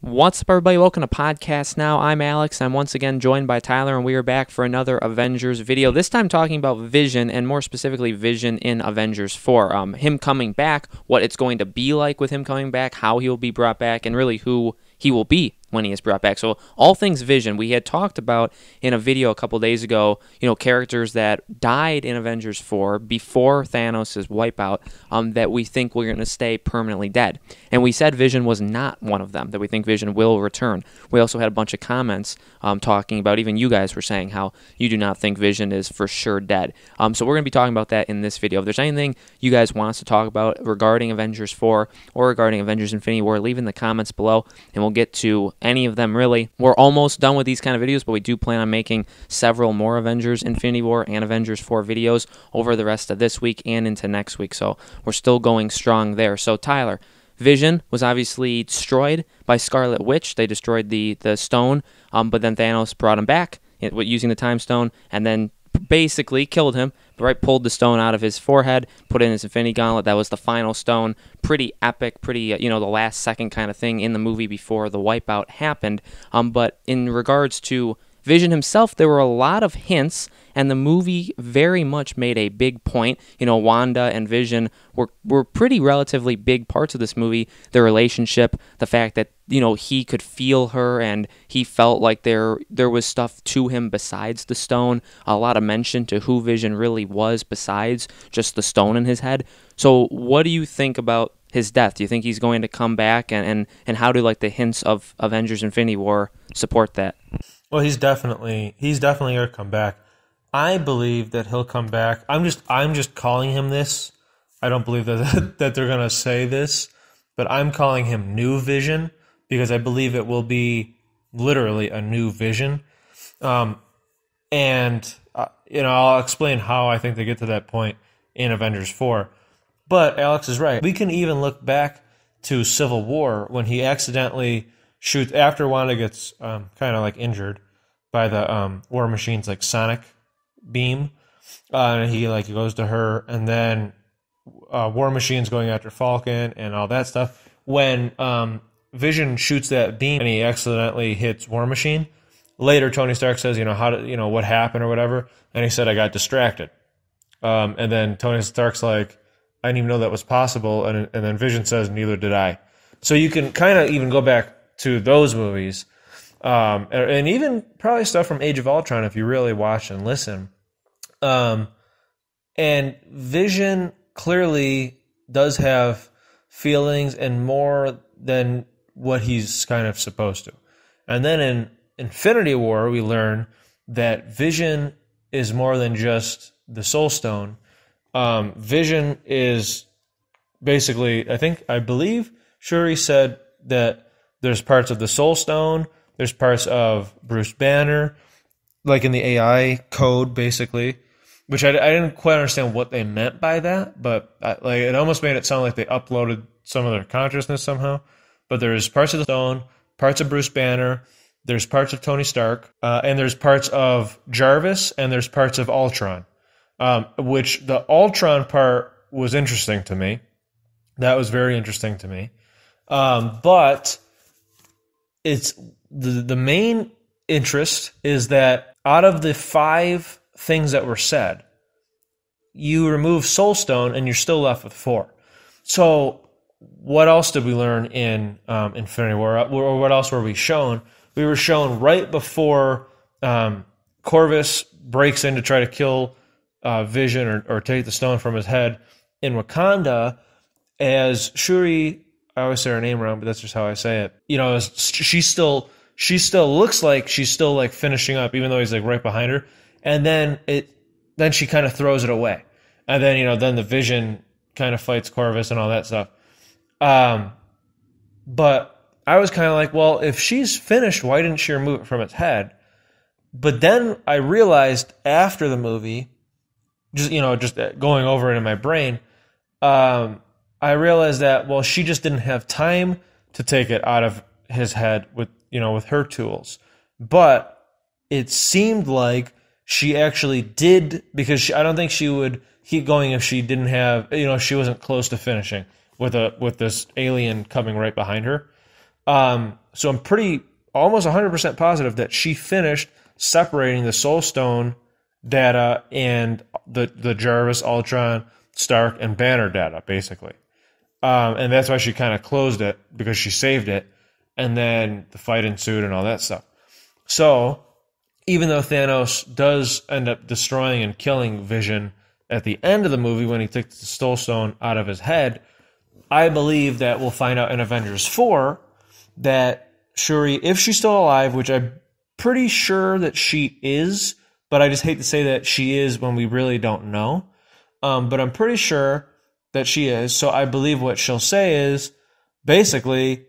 What's up, everybody? Welcome to Podcast Now. I'm Alex. I'm once again joined by Tyler, and we are back for another Avengers video. This time talking about Vision, and more specifically Vision in Avengers 4. Him coming back, what it's going to be like with him coming back, how he will be brought back, and really who he will be when he is brought back. So all things Vision. We had talked about in a video a couple days ago, characters that died in Avengers 4 before Thanos' wipeout that we think we're going to stay permanently dead. And we said Vision was not one of them, that we think Vision will return. We also had a bunch of comments talking about, even you guys were saying how you do not think Vision is for sure dead. So we're going to be talking about that in this video. If there's anything you guys want us to talk about regarding Avengers 4 or regarding Avengers Infinity War, leave in the comments below, and we'll get to any of them really. We're almost done with these kind of videos, but we do plan on making several more Avengers Infinity War and Avengers 4 videos over the rest of this week and into next week. So we're still going strong there. So Tyler, Vision was obviously destroyed by Scarlet Witch. They destroyed the stone, but then Thanos brought him back using the time stone, and then basically killed him, right? Pulled the stone out of his forehead, put it in his Infinity Gauntlet. That was the final stone. Pretty epic, pretty, the last second kind of thing in the movie before the wipeout happened. But in regards to Vision himself, there were a lot of hints, and the movie very much made a big point. Wanda and Vision were pretty relatively big parts of this movie. Their relationship, the fact that, he could feel her, and he felt like there was stuff to him besides the stone. A lot of mention to who Vision really was besides just the stone in his head. So what do you think about his death? Do you think he's going to come back, and how do the hints of Avengers Infinity War support that? Well, he's definitely going to come back. I believe that he'll come back. I'm just calling him this. I don't believe that they're going to say this, but I'm calling him New Vision because I believe it will be literally a new Vision. I'll explain how I think they get to that point in Avengers 4. But Alex is right. We can even look back to Civil War when he accidentally shoots after Wanda gets kind of injured by the War Machine's sonic beam, and he goes to her, and then War Machine's going after Falcon and all that stuff. When Vision shoots that beam and he accidentally hits War Machine, later Tony Stark says, what happened or whatever, and he said, I got distracted. And then Tony Stark's like, I didn't even know that was possible, and then Vision says, neither did I. So you can kind of even go back to those movies, and even probably stuff from Age of Ultron if you really watch and listen. And Vision clearly does have feelings and more than what he's kind of supposed to. And then in Infinity War, we learn that Vision is more than just the Soul Stone. Vision is basically, I believe Shuri said that there's parts of the Soul Stone, there's parts of Bruce Banner, in the AI code, basically, which I didn't quite understand what they meant by that, but it almost made it sound like they uploaded some of their consciousness somehow. But there's parts of the Stone, parts of Bruce Banner, there's parts of Tony Stark, and there's parts of Jarvis, and there's parts of Ultron, which the Ultron part was interesting to me. That was very interesting to me. But it's the main interest is that out of the 5 things that were said, you remove Soul Stone and you're still left with 4. So what else did we learn in Infinity War? Or what else were we shown? We were shown right before Corvus breaks in to try to kill Vision or take the stone from his head in Wakanda, as Shuri, I always say her name wrong, but that's just how I say it. She still looks like she's still finishing up, even though he's right behind her. And then she kind of throws it away, and then then the Vision kind of fights Corvus and all that stuff. But I was kind of well, if she's finished, why didn't she remove it from its head? But then I realized after the movie, just going over it in my brain, I realized that, she just didn't have time to take it out of his head with her tools. But it seemed like she actually did, because I don't think she would keep going if she didn't have, she wasn't close to finishing with this alien coming right behind her. So I'm almost 100% positive that she finished separating the Soul Stone data and the Jarvis, Ultron, Stark, and Banner data, basically. And that's why she kind of closed it, because she saved it, and then the fight ensued and all that stuff. So even though Thanos does end up destroying and killing Vision at the end of the movie when he takes the Soul Stone out of his head, I believe that we'll find out in Avengers 4 that Shuri, if she's still alive, which I'm pretty sure that she is, but I just hate to say that she is when we really don't know. But I'm pretty sure that she is. So I believe what she'll say is, basically,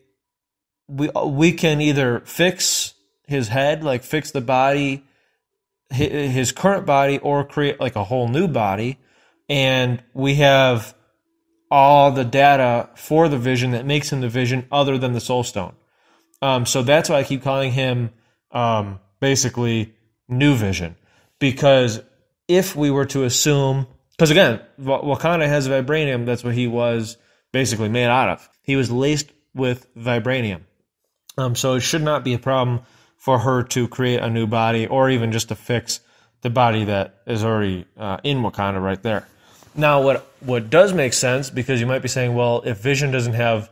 we can either fix his head, like fix the body, his current body, or create like a whole new body. And we have all the data for the Vision that makes him the Vision other than the Soul Stone. So that's why I keep calling him basically New Vision. Because if we were to assume, because again, Wakanda has vibranium, that's what he was basically made out of. He was laced with vibranium. So it should not be a problem for her to create a new body, or even just to fix the body that is already in Wakanda right there. Now, what does make sense, because you might be saying, well, if Vision doesn't have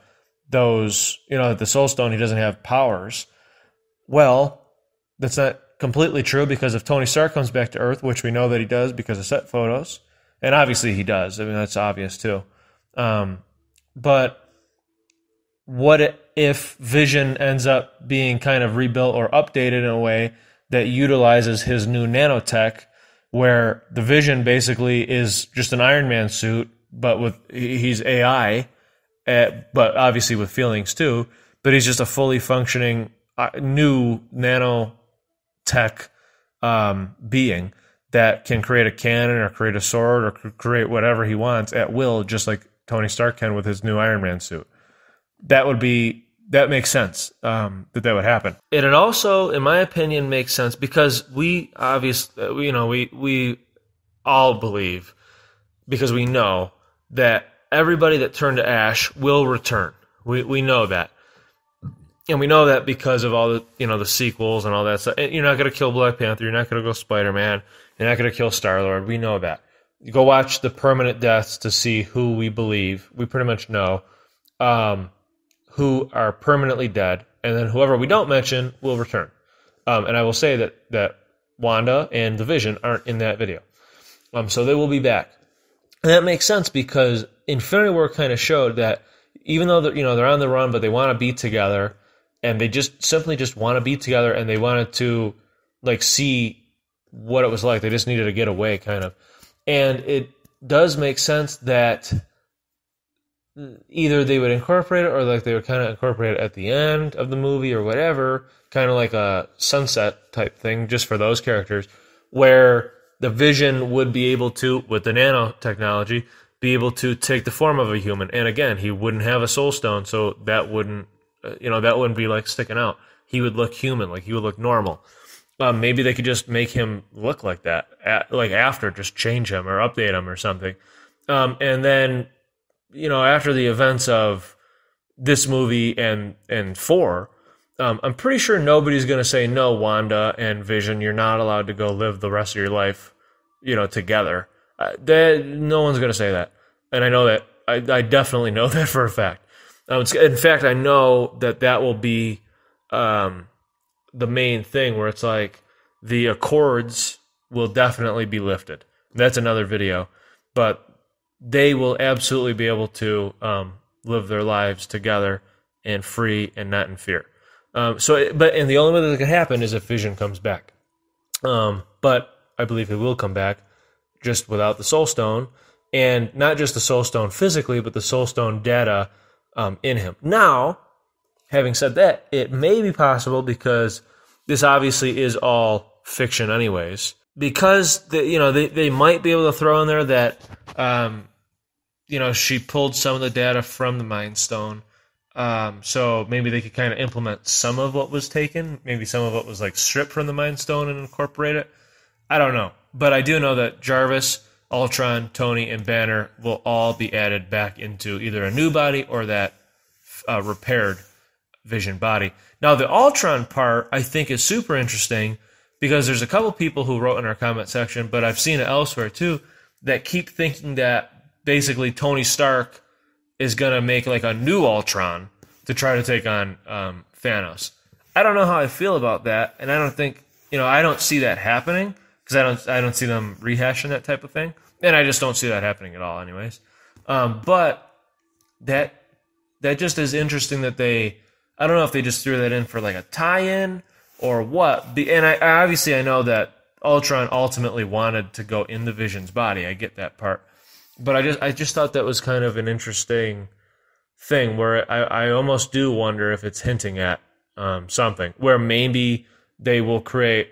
those, the Soul Stone, he doesn't have powers. Well, that's not completely true, because if Tony Stark comes back to Earth, which we know that he does because of set photos, and obviously he does. I mean, that's obvious too. But what if Vision ends up being kind of rebuilt or updated in a way that utilizes his new nanotech, where the Vision basically is just an Iron Man suit, but he's AI, but obviously with feelings too, but he's just a fully functioning new nanotech being that can create a cannon or create a sword or create whatever he wants at will, just like Tony Stark can with his new Iron Man suit. That makes sense that would happen. And it also, in my opinion, makes sense because we obviously, we all believe, because we know that everybody that turned to ash will return. We know that. And we know that because of all the, the sequels and all that stuff. You're not going to kill Black Panther. You're not going to go Spider-Man. You're not going to kill Star-Lord. We know that. You go watch the permanent deaths to see who we believe. We pretty much know who are permanently dead. And then whoever we don't mention will return. And I will say that Wanda and the Vision aren't in that video. So they will be back. And that makes sense because Infinity War kind of showed that even though they're on the run, but they want to be together, and they just simply want to be together, and they wanted to see what it was like. They just needed to get away, kind of. And it does make sense that either they would incorporate it, or they would kind of incorporate it at the end of the movie or whatever, kind of like a sunset type thing just for those characters, where the Vision would be able to, with the nanotechnology, be able to take the form of a human. And again, he wouldn't have a Soul Stone, so that wouldn't be sticking out. He would look human, he would look normal. Maybe they could just make him look like that, after, just change him or update him or something. And then, after the events of this movie and 4, I'm pretty sure nobody's going to say, no, Wanda and Vision, you're not allowed to go live the rest of your life, together. No one's going to say that. And I know that. I definitely know that for a fact. In fact, I know that will be the main thing, where it's the Accords will definitely be lifted. That's another video. But they will absolutely be able to live their lives together and free and not in fear. And the only way that could happen is if Vision comes back. But I believe he will come back, just without the Soul Stone, and not just the Soul Stone physically, but the Soul Stone data in him. Now, having said that, it may be possible, because this obviously is all fiction anyways, because they might be able to throw in there that she pulled some of the data from the Mind Stone. So maybe they could kind of implement some of what was taken. Maybe some of it was stripped from the Mind Stone and incorporate it. I don't know. But I do know that Jarvis, Ultron, Tony, and Banner will all be added back into either a new body or that repaired Vision body. Now, the Ultron part, I think, is super interesting because there's a couple people who wrote in our comment section, but I've seen it elsewhere too, that keep thinking that basically Tony Stark is going to make like a new Ultron to try to take on Thanos. I don't know how I feel about that, and I don't think, I don't see that happening because I don't see them rehashing that type of thing, and I just don't see that happening at all anyways. But that just is interesting that I don't know if they just threw that in for like a tie-in or what. And I know that Ultron ultimately wanted to go in the Vision's body. I get that part. But I just thought that was kind of an interesting thing where I almost do wonder if it's hinting at something where maybe they will create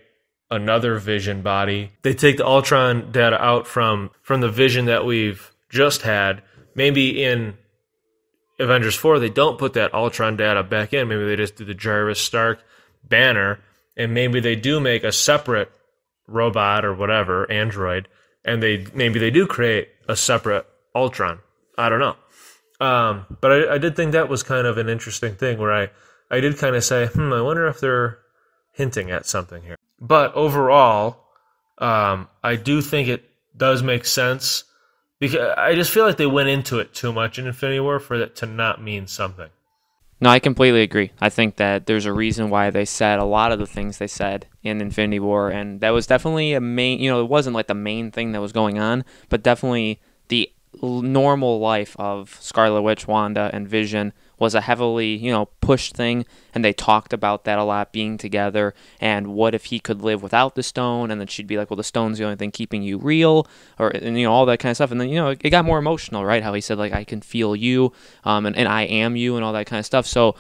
another Vision body. They take the Ultron data out from the Vision that we've just had. Maybe in Avengers 4, they don't put that Ultron data back in. Maybe they just do the Jarvis Stark banner, and maybe they do make a separate robot or whatever, android, and maybe they do create a separate Ultron. I don't know. But I did think that was kind of an interesting thing where I did kind of say, I wonder if they're hinting at something here. But overall, I do think it does make sense because I just feel like they went into it too much in Infinity War for it to not mean something. No, I completely agree. I think that there's a reason why they said a lot of the things they said in Infinity War, and that was definitely a main, it wasn't like the main thing that was going on, but definitely the normal life of Scarlet Witch, Wanda, and Vision was a heavily, pushed thing, and they talked about that a lot, being together, and what if he could live without the stone, and then she'd be like, well, the stone's the only thing keeping you real, and all that kind of stuff, and then, it got more emotional, right, how he said, like, I can feel you, and I am you, and all that kind of stuff, so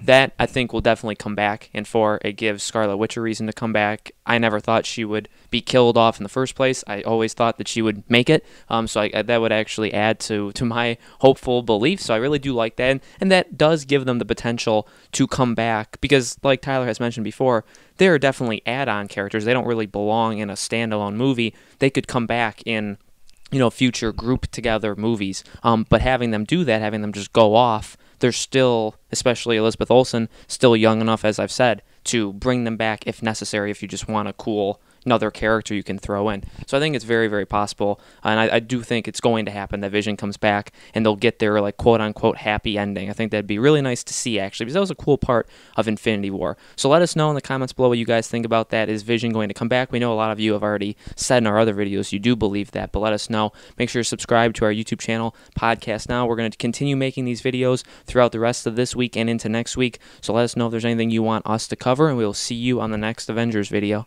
that, I think, will definitely come back, and it gives Scarlet Witch a reason to come back. I never thought she would be killed off in the first place. I always thought that she would make it, so that would actually add to my hopeful belief, so I really do like that, and that does give them the potential to come back, because like Tyler has mentioned before, there are definitely add-on characters. They don't really belong in a standalone movie. They could come back in future group together movies, but having them do that, having them just go off, they're still, especially Elizabeth Olsen, still young enough, as I've said, to bring them back if necessary, if you just want a cool another character you can throw in. So I think it's very, very possible, and I do think it's going to happen that Vision comes back and they'll get their like quote-unquote happy ending. I think that'd be really nice to see, actually, because that was a cool part of Infinity War. So let us know in the comments below what you guys think about that. Is Vision going to come back? We know a lot of you have already said in our other videos you do believe that, but let us know. Make sure to subscribe to our YouTube channel, Podcast Now. We're going to continue making these videos throughout the rest of this week and into next week, so let us know if there's anything you want us to cover, and we'll see you on the next Avengers video.